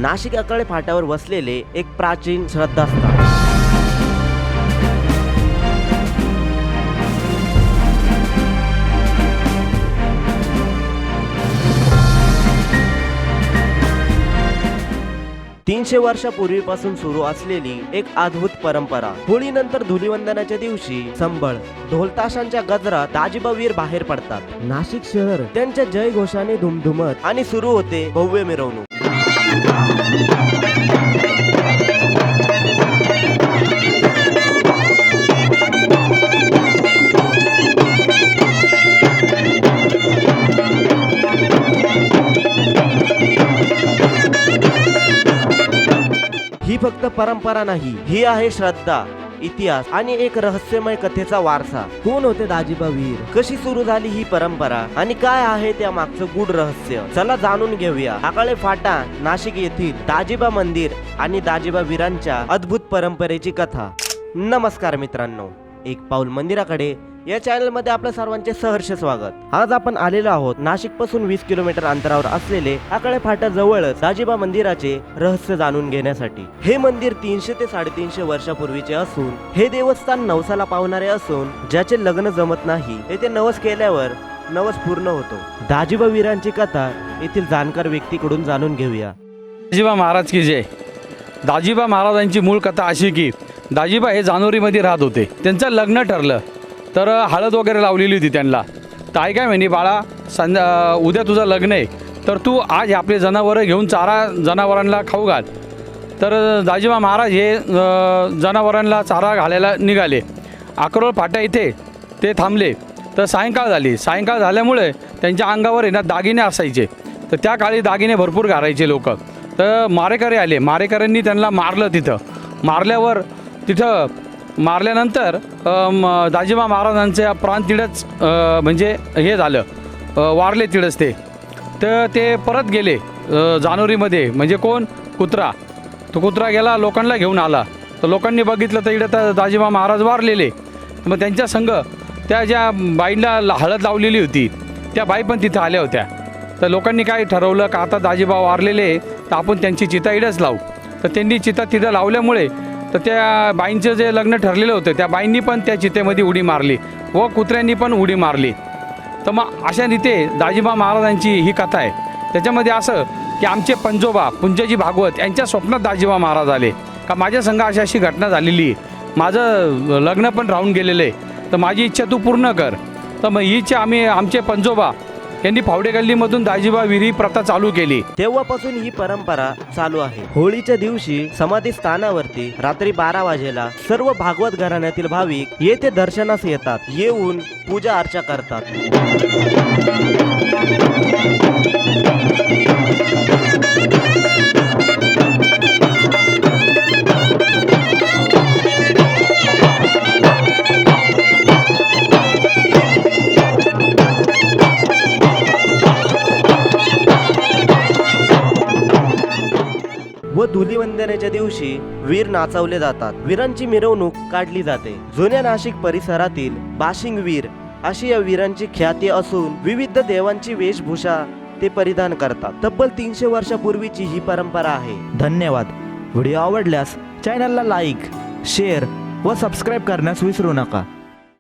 नाशिक अकाळे फाट्यावर वसलेले एक प्राचीन श्रद्धास्थान। 300 वर्षापूर्वीपासून सुरू असलेली एक अद्भुत परंपरा। होळीनंतर धुलीवंदनाच्या दिवशी संबळ ढोलताशांच्या गजरात दाजीबावीर बाहेर पडतात। नाशिक शहर त्यांच्या जयघोषाने धुमधुमत आणि सुरू होते भव्य मिरवणूक। ही फक्त परंपरा नाही, ही आहे श्रद्धा, इतिहास आणि एक रहस्यमय कथेचा वारसा। कोण होते दाजीबावीर, कशी सुरू झाली ही परंपरा आणि काय आहे त्या मागचं गूढ रहस्य, चला जाणून घेऊया। अकाळे फाटा नाशिक येथील दाजीबा मंदिर आणि दाजीबावीरांच्या अद्भुत परंपरेची कथा। नमस्कार मित्रांनो, एक पाऊल मंदिराकडे या चॅनल मध्ये आपल्या सर्वांचे सहर्ष स्वागत। आज आपण आलेलो आहोत नाशिक पासून 20 किलोमीटर अंतरावर असलेले अकाळे फाटा जवळच दाजीबा मंदिराचे रहस्य जाणून घेण्यासाठी। हे मंदिर 300 ते 350 वर्षापूर्वीचे असून हे देवस्थान नवसाला पावणारे असून ज्याचे लग्न जमत नाही येथे नवस केल्यावर नवस पूर्ण होतो। दाजीबा वीरांची कथा येथील जाणकार व्यक्तीकडून जाणून घेऊया। दाजीबा महाराज की जय। दाजीबा महाराजांची मूळ कथा अशी की दाजीबा हे जानोरीमध्ये राहत होते। त्यांचं लग्न ठरलं तर हळद वगैरे लावलेली होती त्यांना। ताई काय म्हणे, बाळा उद्या तुझं लग्न आहे तर तू आज आपले जनावरं घेऊन चारा जनावरांना खाऊ घाल। तर दाजीबा महाराज हे जनावरांना चारा घालायला निघाले। अकरोळ फाटा इथे ते थांबले तर सायंकाळ झाली। सायंकाळ झाल्यामुळे त्यांच्या अंगावर आहे ना दागिने असायचे, तर त्या काळी दागिने भरपूर घालायचे लोक। तर मारेकरी आले, मारेकऱ्यांनी त्यांना मारलं। तिथं मारल्यानंतर दाजीबा महाराजांच्या प्राण तिडच म्हणजे हे झालं, वारले तिडच ते। तर ते परत गेले जानोरीमध्ये, म्हणजे कोण, कुत्रा। तो कुत्रा गेला लोकांना घेऊन आला, तर लोकांनी बघितलं तर इकडे तर दाजीबा महाराज वारलेले। मग त्यांच्या संघ त्या ज्या बाईला हळद लावलेली होती त्या बाई पण तिथं आल्या होत्या। तर लोकांनी काय ठरवलं का आता दाजीबा वारलेले तर आपण त्यांची चिता इडच लावू। तर त्यांनी चिता तिथं लावल्यामुळे तर त्या बाईंचं जे लग्न ठरलेलं होतं त्या बाईंनी पण त्या चितेमध्ये उडी मारली व कुत्र्यांनी पण उडी मारली। तर मग अशा रीते दाजीबा महाराजांची ही कथा आहे। त्याच्यामध्ये असं की आमचे पंजोबा पुंजाजी भागवत यांच्या स्वप्नात दाजीबा महाराज आले का माझ्या संग अशी घटना झालेली आहे, माझं लग्न पण राहून गेलेलं आहे, तर माझी इच्छा तू पूर्ण कर। तर मग ही इच्छा आमचे पंजोबा यांनी फावडे गल्लीमधून दाजीबा विरी प्रथा चालू केली। तेव्हापासून ही परंपरा चालू आहे। होळीच्या दिवशी समाधी स्थानावरती रात्री 12 वाजेला सर्व भागवत घराण्यातील भाविक येथे दर्शनास येतात, येऊन पूजा अर्चा करतात। व धुलीवंदनाच्या दिवशी वीर नाचवले जातात। वीरांची मिरवणूक काढली जाते। जुन्या नाशिक परिसरातील बाशिंग वीर अशी या वीरांची ख्याती असून विविध देवांची वेशभूषा ते परिधान करतात। तब्बल 300 वर्षापूर्वीची ही परंपरा आहे। धन्यवाद। व्हिडिओ आवडल्यास चॅनलला लाईक, शेअर व सबस्क्राईब करण्यास विसरू नका।